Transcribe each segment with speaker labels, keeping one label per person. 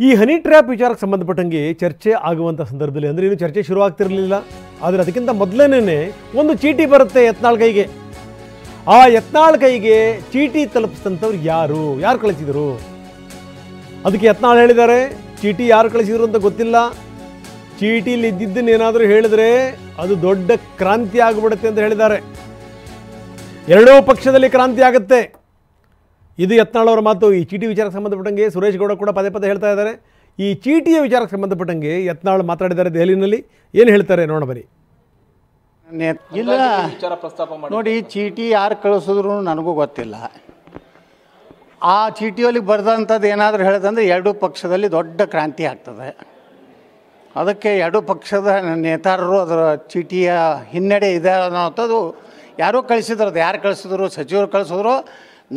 Speaker 1: ಈ honey trap ವಿಚಾರಕ್ಕೆ ಸಂಬಂಧಪಟ್ಟಂಗೆ ಚರ್ಚೆ ಆಗುವಂಥ ಸಂದರ್ಭದಲ್ಲಿ ಅಂದರೆ ಇನ್ನೂ ಚರ್ಚೆ ಶುರುವಾಗ್ತಿರಲಿಲ್ಲ. ಆದರೆ ಅದಕ್ಕಿಂತ ಮೊದಲನೇ ಒಂದು ಚೀಟಿ ಬರುತ್ತೆ ಯತ್ನಾಳ್ ಕೈಗೆ. ಆ ಯತ್ನಾಳ್ ಕೈಗೆ ಚೀಟಿ ತಲುಪಿಸಿದಂಥವ್ರು ಯಾರು ಕಳಿಸಿದರು? ಅದಕ್ಕೆ ಯತ್ನಾಳ್ ಹೇಳಿದ್ದಾರೆ, ಚೀಟಿ ಯಾರು ಕಳಿಸಿದ್ರು ಅಂತ ಗೊತ್ತಿಲ್ಲ, ಚೀಟಿಲಿ ಇದ್ದಿದ್ದನ್ನೇನಾದರೂ ಹೇಳಿದ್ರೆ ಅದು ದೊಡ್ಡ ಕ್ರಾಂತಿ ಆಗಿಬಿಡುತ್ತೆ ಅಂತ ಹೇಳಿದ್ದಾರೆ. ಎರಡೂ ಪಕ್ಷದಲ್ಲಿ ಕ್ರಾಂತಿ ಆಗುತ್ತೆ. ಇದು ಯತ್ನಾಳ್ ಅವರ ಮಾತು. ಈ ಚೀಟಿ ವಿಚಾರಕ್ಕೆ ಸಂಬಂಧಪಟ್ಟಂಗೆ ಸುರೇಶ್ ಗೌಡ ಕೂಡ ಪದೇ ಪದೇ ಹೇಳ್ತಾ ಇದ್ದಾರೆ. ಈ ಚೀಟಿಯ ವಿಚಾರಕ್ಕೆ ಸಂಬಂಧಪಟ್ಟಂಗೆ ಯತ್ನಾಳ್ ಮಾತಾಡಿದ್ದಾರೆ ದೆಹಲಿನಲ್ಲಿ. ಏನು ಹೇಳ್ತಾರೆ ನೋಡೋಣ ಬನ್ನಿ.
Speaker 2: ಇಲ್ಲ ನೋಡಿ, ಚೀಟಿ ಯಾರು ಕಳಿಸಿದ್ರು ನನಗೂ ಗೊತ್ತಿಲ್ಲ. ಆ ಚೀಟಿಯಲ್ಲಿ ಬರೆದಂಥದ್ದು ಏನಾದರೂ ಹೇಳಿದಂದ್ರೆ ಎರಡೂ ಪಕ್ಷದಲ್ಲಿ ದೊಡ್ಡ ಕ್ರಾಂತಿ ಆಗ್ತದೆ. ಅದಕ್ಕೆ ಎರಡೂ ಪಕ್ಷದ ನೇತಾರರು ಅದರ ಚೀಟಿಯ ಹಿನ್ನಡೆ ಇದೆ ಅನ್ನೋಂಥದ್ದು ಯಾರೋ ಕಳಿಸಿದ್ರು. ಅದು ಯಾರು ಕಳಿಸಿದ್ರು, ಸಚಿವರು ಕಳಿಸಿದ್ರು,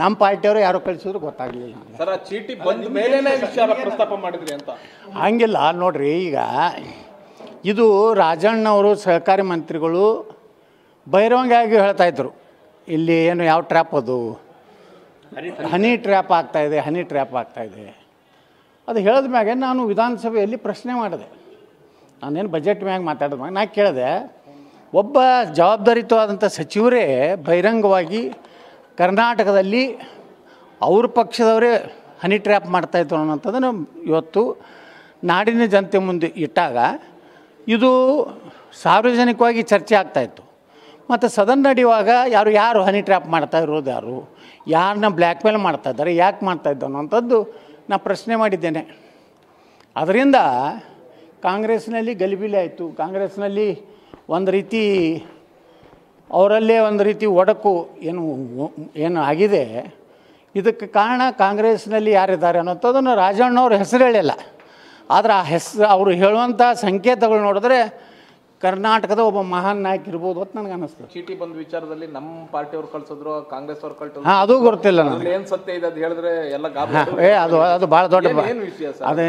Speaker 2: ನಮ್ಮ ಪಾರ್ಟಿಯವರು ಯಾರು ಕಳಿಸಿದ್ರು ಗೊತ್ತಾಗಲಿಲ್ಲ.
Speaker 3: ಸರ್, ಚೀಟಿ ಬಂದ ಮೇಲೇನೆ ವಿಚಾರ ಪ್ರಸ್ತಾಪ ಮಾಡಿದ್ರಿ ಅಂತ
Speaker 2: ಹಂಗಿಲ್ಲ ನೋಡ್ರಿ. ಈಗ ಇದು ರಾಜಣ್ಣವರು ಸಹಕಾರಿ ಮಂತ್ರಿಗಳು ಬಹಿರಂಗವಾಗಿ ಹೇಳ್ತಾಯಿದ್ರು, ಇಲ್ಲಿ ಏನು ಯಾವ ಟ್ರ್ಯಾಪ್ ಅದು ಹನಿ ಟ್ರ್ಯಾಪ್ ಆಗ್ತಾಯಿದೆ. ಅದು ಹೇಳಿದ ಮ್ಯಾಗೆ ನಾನು ವಿಧಾನಸಭೆಯಲ್ಲಿ ಪ್ರಶ್ನೆ ಮಾಡಿದೆ. ನಾನೇನು ಬಜೆಟ್ ಮ್ಯಾಗ ಮಾತಾಡಿದ ನಾ ಕೇಳಿದೆ, ಒಬ್ಬ ಜವಾಬ್ದಾರಿಯುತವಾದಂಥ ಸಚಿವರೇ ಬಹಿರಂಗವಾಗಿ ಕರ್ನಾಟಕದಲ್ಲಿ ಅವ್ರ ಪಕ್ಷದವರೇ ಹನಿ ಟ್ರ್ಯಾಪ್ ಮಾಡ್ತಾಯಿದ್ರು ಅನ್ನೋಂಥದ್ದನ್ನು ಇವತ್ತು ನಾಡಿನ ಜನತೆ ಮುಂದೆ ಇಟ್ಟಾಗ ಇದು ಸಾರ್ವಜನಿಕವಾಗಿ ಚರ್ಚೆ ಆಗ್ತಾಯಿತ್ತು. ಮತ್ತು ಸದನ್ ನಡೆಯುವಾಗ ಯಾರು ಹನಿ ಟ್ರ್ಯಾಪ್ ಮಾಡ್ತಾ ಇರೋದು, ಯಾರನ್ನ ಬ್ಲ್ಯಾಕ್ ಮೇಲ್ ಮಾಡ್ತಾಯಿದ್ದಾರೆ, ಯಾಕೆ ಮಾಡ್ತಾಯಿದ್ದು ಅನ್ನೋಂಥದ್ದು ನಾ ಪ್ರಶ್ನೆ ಮಾಡಿದ್ದೇನೆ. ಅದರಿಂದ ಕಾಂಗ್ರೆಸ್ನಲ್ಲಿ ಗಲಿಬಿಲಿ ಆಯಿತು. ಕಾಂಗ್ರೆಸ್ನಲ್ಲಿ ಒಂದು ರೀತಿ ಅವರಲ್ಲೇ ಒಂದು ರೀತಿ ಒಡಕು ಏನು ಆಗಿದೆ. ಇದಕ್ಕೆ ಕಾರಣ ಕಾಂಗ್ರೆಸ್ನಲ್ಲಿ ಯಾರಿದ್ದಾರೆ ಅನ್ನೋಂಥದ್ದನ್ನು ರಾಜಣ್ಣವ್ರ ಹೆಸರು ಹೇಳಿಲ್ಲ. ಆದರೆ ಆ ಹೆಸರು ಅವರು ಹೇಳುವಂಥ ಸಂಕೇತಗಳು ನೋಡಿದ್ರೆ ಕರ್ನಾಟಕದ ಒಬ್ಬ ಮಹಾನ್ ನಾಯಕ ಇರ್ಬೋದು ಅಂತ ನನಗೆ ಅನ್ನಿಸ್ತದೆ.
Speaker 3: ಚೀಟಿ ಬಂದ ವಿಚಾರದಲ್ಲಿ ನಮ್ಮ ಪಾರ್ಟಿಯವರು ಕಳಿಸಿದ್ರು, ಕಾಂಗ್ರೆಸ್ ಅವ್ರು ಕಳಿಸಿದ್ರು,
Speaker 2: ಅದು ಗೊತ್ತಿಲ್ಲ ನನಗೆ.
Speaker 3: ಏನು ಸತ್ಯ ಇದೆ ಅದು ಹೇಳಿದ್ರೆ ಎಲ್ಲ
Speaker 2: ಅದು ಭಾಳ ದೊಡ್ಡ
Speaker 3: ವಿಷಯ.
Speaker 2: ಅದು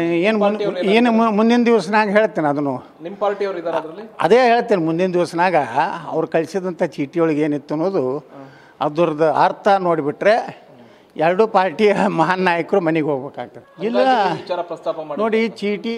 Speaker 2: ಏನು ಮುಂದಿನ ದಿವಸನಾಗ ಹೇಳ್ತೇನೆ. ಅದನ್ನು
Speaker 3: ನಿಮ್ಮ ಪಾರ್ಟಿಯವರು ಇದ್ದಾರೆ ಅದರಲ್ಲಿ,
Speaker 2: ಅದೇ ಹೇಳ್ತೇನೆ. ಮುಂದಿನ ದಿವಸನಾಗ ಅವ್ರು ಕಳಿಸಿದಂಥ ಚೀಟಿಯೊಳಗೆ ಏನಿತ್ತು ಅನ್ನೋದು ಅದ್ರದ್ದು ಅರ್ಥ ನೋಡಿಬಿಟ್ರೆ ಎರಡೂ ಪಾರ್ಟಿಯ ಮಹಾನ್ ನಾಯಕರು ಮನೆಗೆ ಹೋಗ್ಬೇಕಾಗ್ತದೆ. ಇಲ್ಲ
Speaker 3: ವಿಚಾರ ಪ್ರಸ್ತಾಪ ಮಾಡಿ
Speaker 2: ನೋಡಿ, ಚೀಟಿ